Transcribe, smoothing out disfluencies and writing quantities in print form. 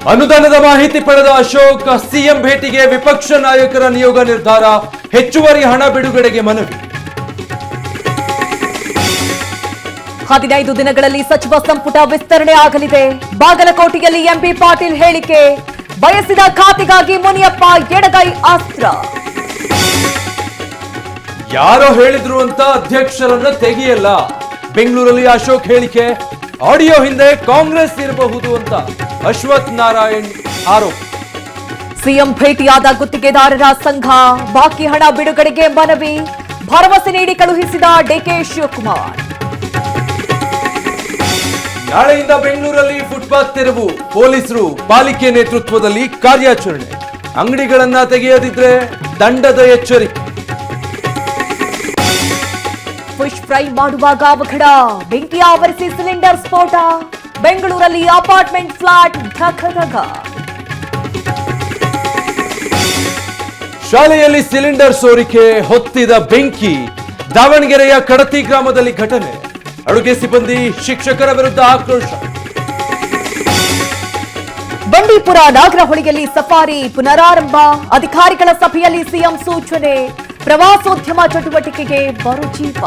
ಅನುದಾನದ ಮಾಹಿತಿ ಪಡೆದ ಅಶೋಕ್ ಸಿಎಂ ಭೇಟಿಗೆ ವಿಪಕ್ಷ ನಾಯಕರ ನಿಯೋಗ ನಿರ್ಧಾರ, ಹೆಚ್ಚುವರಿ ಹಣ ಬಿಡುಗಡೆಗೆ ಮನವಿ. 15 ದಿನಗಳಲ್ಲಿ ಸಚಿವ ಸಂಪುಟ ವಿಸ್ತರಣೆ ಆಗಲಿದೆ. ಬಾಗಲಕೋಟೆಯಲ್ಲಿ ಎಂಬಿ ಪಾಟೀಲ್ ಹೇಳಿಕೆ, ಬಯಸಿದ ಖಾತೆಗಾಗಿ ಮುನಿಯಪ್ಪ ಎಡಗೈ ಅಸ್ತ್ರ. ಯಾರೋ ಹೇಳಿದ್ರು ಅಂತ ಅಧ್ಯಕ್ಷರನ್ನ ತೆಗೆಯಲ್ಲ. ಬೆಂಗಳೂರಲ್ಲಿ ಅಶೋಕ್ ಹೇಳಿಕೆ, ಆಡಿಯೋ ಹಿಂದೆ ಕಾಂಗ್ರೆಸ್ ಇರಬಹುದು ಅಂತ ಅಶ್ವಥ್ ನಾರಾಯಣ್ ಆರೋಪ. ಸಿಎಂ ಭೇಟಿಯಾದ ಗುತ್ತಿಗೆದಾರರ ಸಂಘ ಬಾಕಿ ಹಣ ಬಿಡುಗಡೆಗೆ ಮನವಿ, ಭರವಸೆ ನೀಡಿ ಕಳುಹಿಸಿದ ಡಿಕೆ ಶಿವಕುಮಾರ್. ನಾಳೆಯಿಂದ ಬೆಂಗಳೂರಲ್ಲಿ ಫುಟ್ಪಾತ್ ತೆರವು, ಪೊಲೀಸರು ಪಾಲಿಕೆ ನೇತೃತ್ವದಲ್ಲಿ ಕಾರ್ಯಾಚರಣೆ. ಅಂಗಡಿಗಳನ್ನ ತೆಗೆಯದಿದ್ರೆ ದಂಡದ ಎಚ್ಚರಿಕೆ. ಫಿಶ್ ಫ್ರೈ ಮಾಡುವಾಗ ಅವಘಡ, ಬೆಂಕಿ ಆವರಿಸಿ ಸಿಲಿಂಡರ್ ಸ್ಫೋಟ. ಬೆಂಗಳೂರಲ್ಲಿ ಅಪಾರ್ಟ್ಮೆಂಟ್ ಫ್ಲಾಟ್ ಧಗಧಗ. ಶಾಲೆಯಲ್ಲಿ ಸಿಲಿಂಡರ್ ಸೋರಿಕೆ, ಹೊತ್ತಿದ ಬೆಂಕಿ. ದಾವಣಗೆರೆಯ ಕಡತಿ ಗ್ರಾಮದಲ್ಲಿ ಘಟನೆ. ಅಡುಗೆ ಸಿಬ್ಬಂದಿ ಶಿಕ್ಷಕರ ವಿರುದ್ಧ ಆಕ್ರೋಶ. ಬಂಡೀಪುರ ನಾಗರಹೊಳೆಯಲ್ಲಿ ಸಫಾರಿ ಪುನರಾರಂಭ, ಅಧಿಕಾರಿಗಳ ಸಭೆಯಲ್ಲಿ ಸಿಎಂ ಸೂಚನೆ. ಪ್ರವಾಸೋದ್ಯಮ ಚಟುವಟಿಕೆಗೆ ಮರುಜೀವ.